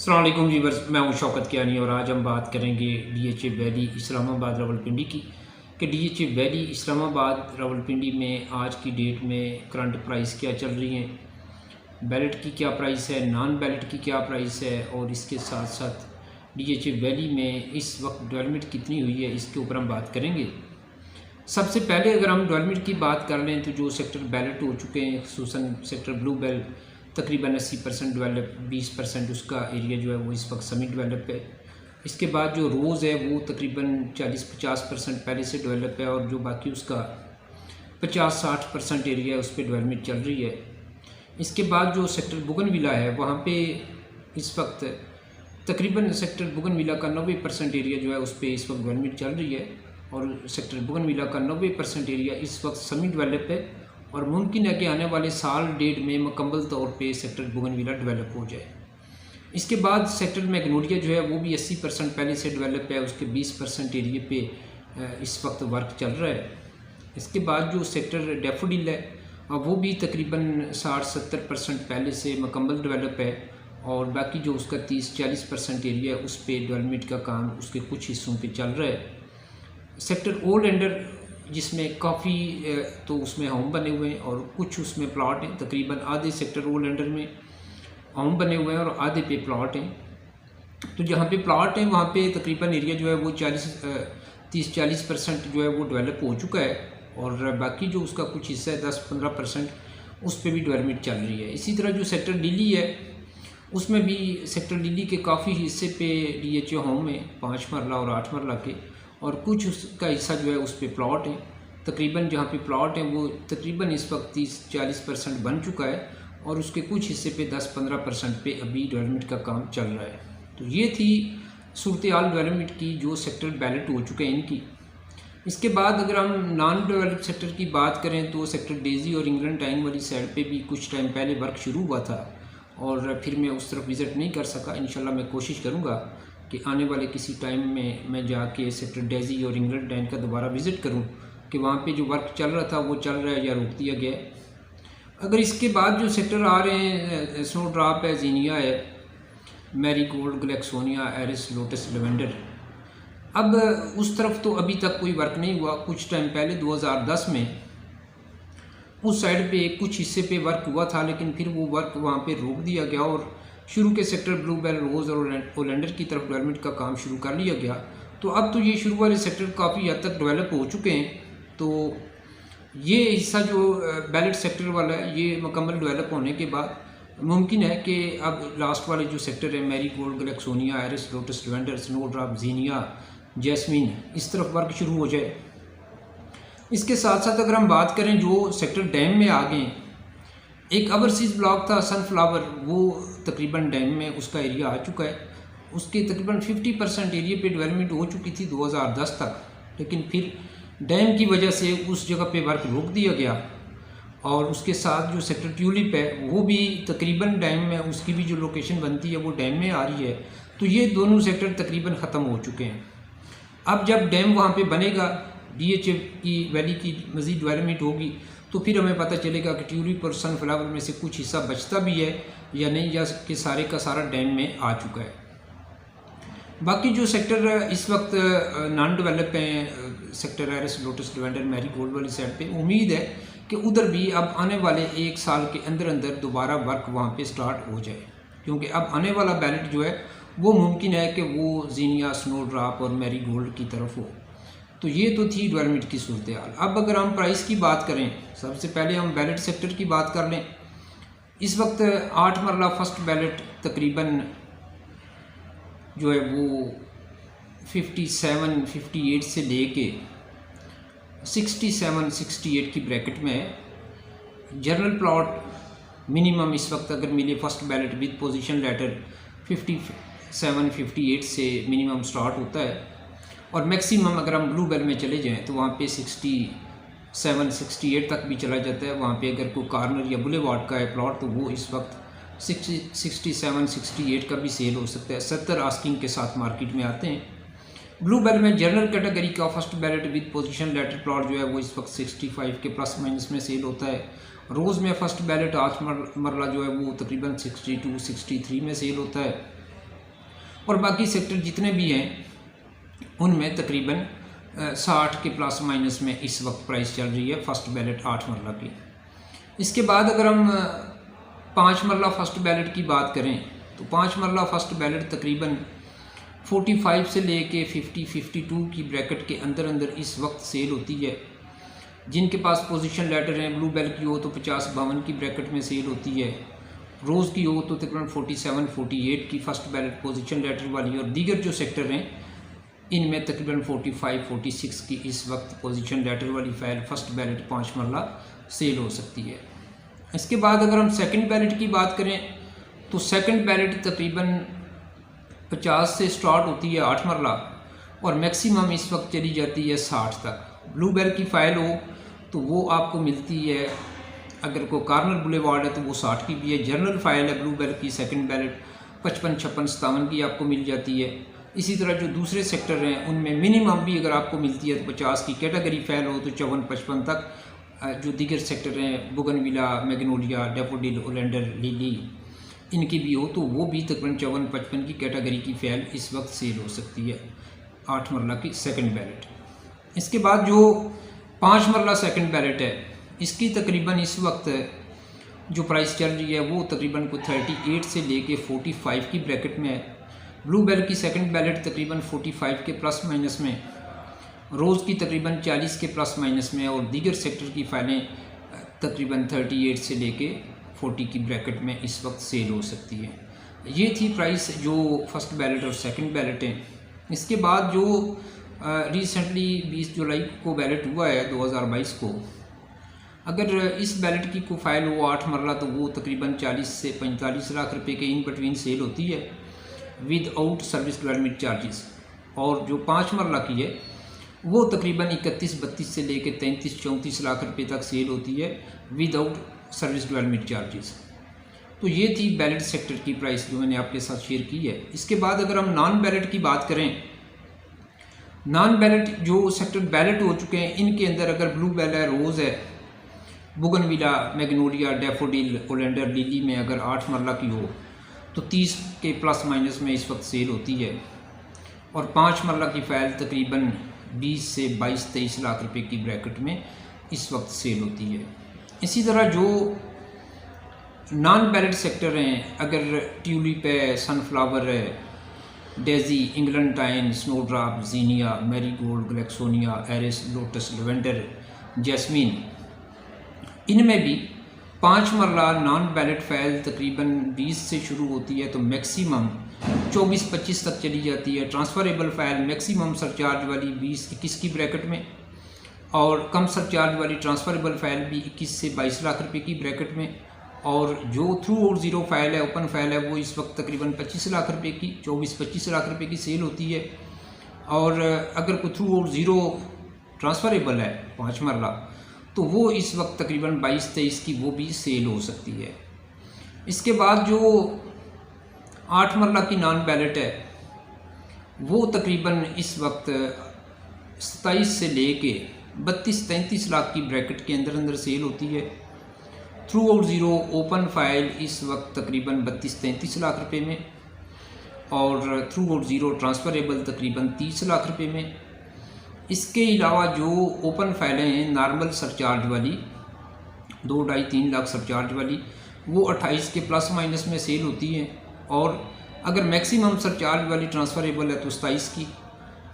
अस्सलाम वालेकुम व्यूअर्स, मैं हूं शौकत कियानी और आज हम बात करेंगे डीएचए वैली इस्लामाबाद रावलपिंडी की कि डीएचए वैली इस्लामाबाद रावलपिंडी में आज की डेट में करंट प्राइस क्या चल रही हैं, बैलेट की क्या प्राइस है, नॉन बैलेट की क्या प्राइस है और इसके साथ साथ डीएचए वैली में इस वक्त डेवलपमेंट कितनी हुई है, इसके ऊपर हम बात करेंगे। सबसे पहले अगर हम डेवलपमेंट की बात कर लें तो जो सेक्टर बैलेट हो चुके हैं, खसूसन सेक्टर ब्लू बेल तकरीबन 80% डेवलप, 20% उसका एरिया जो है वो इस वक्त सेमी डेवलप है। इसके बाद जो रोज़ है वो तकरीबन 40-50% पहले से डेवलप है और जो बाकी उसका 50-60% एरिया है उस पर डेवलपमेंट चल रही है। इसके बाद जो सेक्टर बोगनविला है वहाँ पे इस वक्त तकरीबन सेक्टर बोगनविला का 90% एरिया जो है उस पर इस वक्त डेवलपमेंट चल रही है और सेक्टर बोगनविला का 90% एरिया इस वक्त सेमी डेवलप है और मुमकिन है कि आने वाले साल डेढ़ में मुकम्मल तौर पे सेक्टर बोगनविला डेवलप हो जाए। इसके बाद सेक्टर मैग्नोलिया जो है वो भी 80% पहले से डेवलप है, उसके 20% एरिया पे इस वक्त वर्क चल रहा है। इसके बाद जो सेक्टर डैफोडिल है वो भी तकरीबन 60-70% पहले से मुकम्मल डेवलप है और बाकी जो उसका 30-40% एरिया है उस पर डेवलपमेंट का काम उसके कुछ हिस्सों पर चल रहा है। सेक्टर ओल्ड एंडर जिसमें काफ़ी तो उसमें होम बने हुए हैं और कुछ उसमें प्लॉट हैं, तकरीबन आधे सेक्टर ओल्ड एंडर में होम बने हुए हैं और आधे पे प्लॉट हैं। तो जहाँ पे प्लॉट हैं वहाँ पे तकरीबन एरिया जो है वो 30-40% जो है वो डेवलप हो चुका है और बाकी जो उसका कुछ हिस्सा है 10-15% उस पर भी डेवलपमेंट चल रही है। इसी तरह जो सेक्टर लिली है उसमें भी सेक्टर लिली के काफ़ी हिस्से पे डीएचए होम है, 5 मरला और 8 मरला के, और कुछ उसका हिस्सा जो है उस पर प्लॉट है। तकरीबन जहाँ पे प्लॉट है वो तकरीबन इस वक्त 30-40% बन चुका है और उसके कुछ हिस्से पे 10-15% पे अभी डेवलपमेंट का काम चल रहा है। तो ये थी सूरत हाल डेवलपमेंट की जो सेक्टर बैलेट हो चुके हैं इनकी। इसके बाद अगर हम नॉन डेवलप सेक्टर की बात करें तो सेक्टर डेजी और इंग्लैंड टाइम वाली साइड पर भी कुछ टाइम पहले वर्क शुरू हुआ था और फिर मैं उस तरफ विज़िट नहीं कर सका। इंशाल्लाह मैं कोशिश करूँगा कि आने वाले किसी टाइम में मैं जाके सेक्टर डेजी और इंग्लैंड टाइम का दोबारा विज़िट करूं कि वहाँ पे जो वर्क चल रहा था वो चल रहा है या रोक दिया गया है। अगर इसके बाद जो सेक्टर आ रहे हैं, स्नो ड्रॉप है, जीनिया है, marigold, gloxinia, iris, lotus, lavender, अब उस तरफ तो अभी तक कोई वर्क नहीं हुआ। कुछ टाइम पहले 2010 में उस साइड पे कुछ हिस्से पे वर्क हुआ था लेकिन फिर वो वर्क वहाँ पे रोक दिया गया और शुरू के सेक्टर ब्लू बेल, रोज़ और ओलेंडर की तरफ डेवलपमेंट का काम शुरू कर लिया गया। तो अब तो ये शुरू वाले सेक्टर काफ़ी हद तक डेवलप हो चुके हैं। तो ये हिस्सा जो बैलेट सेक्टर वाला है ये मुकम्मल डेवलप होने के बाद मुमकिन है कि अब लास्ट वाले जो सेक्टर है, marigold, gloxinia, iris, lotus, lavender, snowdrop, zinnia, jasmine, इस तरफ वर्क शुरू हो जाए। इसके साथ साथ अगर हम बात करें जो सेक्टर डैम में आ गए, एक ओवरसीज़ ब्लॉक था सनफ्लावर, वो तकरीबन डैम में उसका एरिया आ चुका है। उसके तकरीबन 50% एरिया पे डेवलपमेंट हो चुकी थी 2010 तक, लेकिन फिर डैम की वजह से उस जगह पे वर्क रोक दिया गया। और उसके साथ जो सेक्टर ट्यूलिप है वो भी तकरीबन डैम में, उसकी भी जो लोकेशन बनती है वो डैम में आ रही है। तो ये दोनों सेक्टर तकरीबन ख़त्म हो चुके हैं। अब जब डैम वहाँ पर बनेगा, डीएचए की वैली की मज़ीद डेवलपमेंट होगी तो फिर हमें पता चलेगा कि ट्यूलिप और सनफ्लावर में से कुछ हिस्सा बचता भी है या नहीं, या कि सारे का सारा डैम में आ चुका है। बाकी जो सेक्टर इस वक्त नॉन डेवलप हैं, sector Iris, lotus, Lavender, Marigold वाली साइड पे, उम्मीद है कि उधर भी अब आने वाले 1 साल के अंदर अंदर दोबारा वर्क वहाँ पे स्टार्ट हो जाए, क्योंकि अब आने वाला बैलेट जो है वो मुमकिन है कि वो जीनिया, स्नो ड्रॉप और मैरी गोल्ड की तरफ हो। तो ये तो थी डेवलपमेंट की सूरत हाल। अब अगर हम प्राइस की बात करें, सबसे पहले हम बैलेट सेक्टर की बात कर लें। इस वक्त 8 मरला फर्स्ट बैलेट तकरीबन जो है वो 57-58 से लेके 67-68 की ब्रैकेट में है। जनरल प्लॉट मिनिमम इस वक्त अगर मिले first ballot with position letter 57-58 से मिनिमम स्टार्ट होता है और मैक्सिमम अगर हम ब्लू बेल में चले जाएं तो वहाँ पे 67-68 तक भी चला जाता है। वहाँ पे अगर कोई कॉर्नर या बुलेवार्ड का है प्लॉट तो वो इस वक्त 67-68 का भी सेल हो सकता है। 70 आस्किंग के साथ मार्केट में आते हैं। ब्लू बेल में जनरल कैटेगरी का first ballot with position letter plot जो है वो इस वक्त 65 के प्लस माइनस में सेल होता है। रोज़ में फर्स्ट बैलेट 8 मरला जो है वो तकरीबन 62-63 में सेल होता है। और बाकी सेक्टर जितने भी हैं उनमें तकरीबन 60 के प्लस माइनस में इस वक्त प्राइस चल रही है फर्स्ट बैलेट 8 मरला की। इसके बाद अगर हम 5 मरला फर्स्ट बैलेट की बात करें तो 5 मरला फर्स्ट बैलेट तकरीबन 45 से लेके 50-52 की ब्रैकेट के अंदर अंदर इस वक्त सेल होती है। जिनके पास पोजीशन लेटर हैं, ब्लू बेल की हो तो 50-52 की ब्रैकेट में सेल होती है, रोज़ की हो तो तकरीबन 47-48 की फर्स्ट बैलेट पोजीशन लेटर वाली, और दीगर जो सेक्टर हैं इनमें तकरीबन 45-46 की इस वक्त पोजीशन लेटर वाली फ़ाइल फर्स्ट बैलेट 5 मरला सेल हो सकती है। इसके बाद अगर हम सेकंड बैलेट की बात करें तो सेकंड बैलेट तकरीबन 50 से स्टार्ट होती है 8 मरला और मैक्सिमम इस वक्त चली जाती है 60 तक। ब्लू बेल की फ़ाइल हो तो वो आपको मिलती है, अगर कोई कार्नर बुलेवार्ड है तो वो 60 की भी है। जर्नल फ़ाइल है ब्लू बेल की सेकंड बैलेट 55, 56, 57 की आपको मिल जाती है। इसी तरह जो दूसरे सेक्टर हैं उनमें मिनिमम भी अगर आपको मिलती है तो 50 की कैटेगरी फ़ाइल हो तो 54-55 तक। जो दीगर सेक्टर हैं बोगनविला, मैग्नोलिया, डैफोडिल, ओलेंडर, लिली, इनकी भी हो तो वो भी तकरीबन 54-55 की कैटेगरी की फ़ाइल इस वक्त सेल हो सकती है 8 मरला की सेकंड बैलेट। इसके बाद जो 5 मरला सेकंड बैलेट है इसकी तकरीबन इस वक्त जो प्राइस चल रही है वो तकरीबन को 38 से लेके 45 की ब्रैकेट में है। ब्लू बेल की सेकंड बैलेट तकरीबन 45 के प्लस माइनस में, रोज़ की तकरीबन 40 के प्लस माइनस में, और दीगर सेक्टर की फ़ाइलें तकरीबन 38 से लेके 40 की ब्रैकेट में इस वक्त सेल हो सकती है। ये थी प्राइस जो फर्स्ट बैलेट और सेकंड बैलेट हैं। इसके बाद जो रिसेंटली 20 जुलाई को बैलेट हुआ है 2022 को, अगर इस बैलेट की कोई फ़ाइल हो 8 मरला तो वो तकरीबन 40 से 45 लाख रुपए के इन बिटवीन सेल होती है with out service development charges. और जो 5 मरला की है वो तकरीबन 31-32 से लेकर 33-34 लाख रुपए तक सेल होती है with out service development charges. तो ये थी बैलेट सेक्टर की प्राइस जो मैंने आपके साथ शेयर की है। इसके बाद अगर हम नॉन बैलेट की बात करें, नॉन बैलेट जो सेक्टर बैलेट हो चुके हैं इनके अंदर अगर ब्लू बेल है, रोज़ है, बोगनविला, मैग्नोलिया, डैफोडिल, ओलेंडर, लिली में अगर 8 मरला की हो तो 30 के प्लस माइनस में इस वक्त सेल होती है, और 5 मरला की फ़ाइल तकरीबन 20 से 22-23 लाख रुपए की ब्रैकेट में इस वक्त सेल होती है। इसी तरह जो नॉन बैलेट सेक्टर हैं, अगर ट्यूलिप है, सनफ्लावर है, daisy, eglantine, snowdrop, zinnia, marigold, gloxinia, iris, lotus, lavender, jasmine, इनमें भी 5 मरला नॉन बैलेट फ़ाइल तकरीबन 20 से शुरू होती है तो मैक्सिमम 24-25 तक चली जाती है। ट्रांसफ़रेबल फ़ाइल मैक्सिमम सरचार्ज वाली 20-21 की ब्रैकेट में, और कम सरचार्ज वाली ट्रांसफ़रेबल फ़ाइल भी 21 से 22 लाख रुपए की ब्रैकेट में, और जो थ्रू आउट ज़ीरो फ़ाइल है, ओपन फ़ाइल है, वो इस वक्त तकरीबन 25 लाख रुपए की 24-25 लाख रुपए की सेल होती है। और अगर कोई थ्रू आउट ज़ीरो ट्रांसफ़रेबल है 5 मरला तो वो इस वक्त तकरीबन 22-23 की वो भी सेल हो सकती है। इसके बाद जो 8 मरला की नॉन बैलेट है वो तकरीबन इस वक्त 27 से लेके 32-33 लाख की ब्रैकेट के अंदर अंदर सेल होती है। Through out zero open file इस वक्त तकरीबन 32-33 लाख रुपए में, और थ्रू आउट ज़ीरो ट्रांसफ़रेबल तकरीबन 30 लाख रुपए में। इसके अलावा जो ओपन फ़ाइलें हैं नॉर्मल सरचार्ज वाली 2-2.5-3 लाख सरचार्ज वाली, वो 28 के प्लस माइनस में सेल होती हैं, और अगर मैक्सिमम सरचार्ज वाली ट्रांसफ़रेबल है तो 27 की,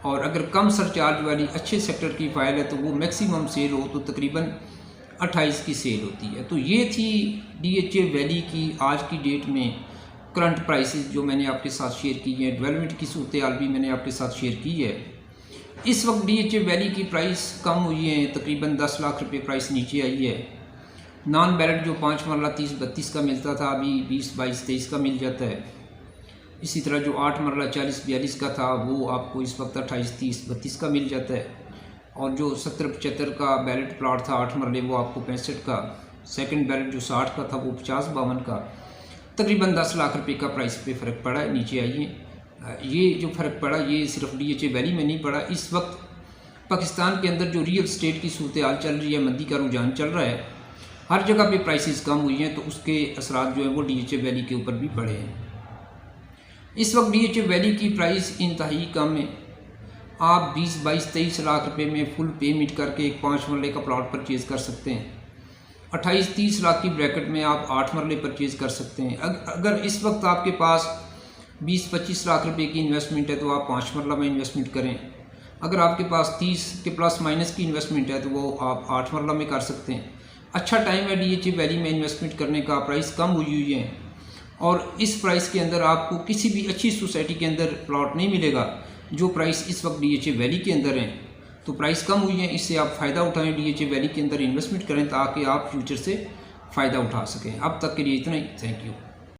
और अगर कम सरचार्ज वाली अच्छे सेक्टर की फ़ाइल है तो वो मैक्सिमम सेल हो तो तकरीबन 28 की सेल होती है। तो ये थी DHA वैली की आज की डेट में करंट प्राइसेस जो मैंने आपके साथ शेयर की है। डेवलपमेंट की सूरत हाल भी मैंने आपके साथ शेयर की है। इस वक्त DHA वैली की प्राइस कम हुई है, तकरीबन 10 लाख रुपए प्राइस नीचे आई है। नॉन बैलेट जो 5 मरला 30-32 का मिलता था अभी 20-22-23 का मिल जाता है। इसी तरह जो 8 मरला 40-42 का था वो आपको इस वक्त 28-30-32 का मिल जाता है, और जो 70-75 का बैलेट प्लॉट था 8 मरले वो आपको 65 का, सेकंड बैलेट जो 60 का था वो 50-52 का, तकरीबन 10 लाख रुपए का प्राइस पे फ़र्क पड़ा है, नीचे आई है। ये जो फ़र्क पड़ा ये सिर्फ DHA वैली में नहीं पड़ा। इस वक्त पाकिस्तान के अंदर जो रियल स्टेट की सूरत हाल चल रही है, मंदी का रुझान चल रहा है, हर जगह पे प्राइसेस कम हुई हैं तो उसके असरात जो है वो DHA वैली के ऊपर भी पड़े हैं। इस वक्त DHA वैली की प्राइस इंतहाई कम है। आप 20, 22, 23 लाख रुपए में फुल पेमेंट करके एक 5 मरले का प्लॉट परचेज़ कर सकते हैं। 28, 30 लाख की ब्रैकेट में आप 8 मरले परचेज़ कर सकते हैं। अगर इस वक्त आपके पास 20, 25 लाख रुपए की इन्वेस्टमेंट है तो आप 5 मरला में इन्वेस्टमेंट करें। अगर आपके पास 30 के प्लस माइनस की इन्वेस्टमेंट है तो वो आप 8 मरला में कर सकते हैं। अच्छा टाइम है DHA वैली में इन्वेस्टमेंट करने का। प्राइस कम हुई है और इस प्राइस के अंदर आपको किसी भी अच्छी सोसाइटी के अंदर प्लॉट नहीं मिलेगा जो प्राइस इस वक्त DHA वैली के अंदर है। तो प्राइस कम हुई है, इससे आप फ़ायदा उठाएं, DHA वैली के अंदर इन्वेस्टमेंट करें ताकि आप फ्यूचर से फ़ायदा उठा सकें। अब तक के लिए इतना ही। Thank you.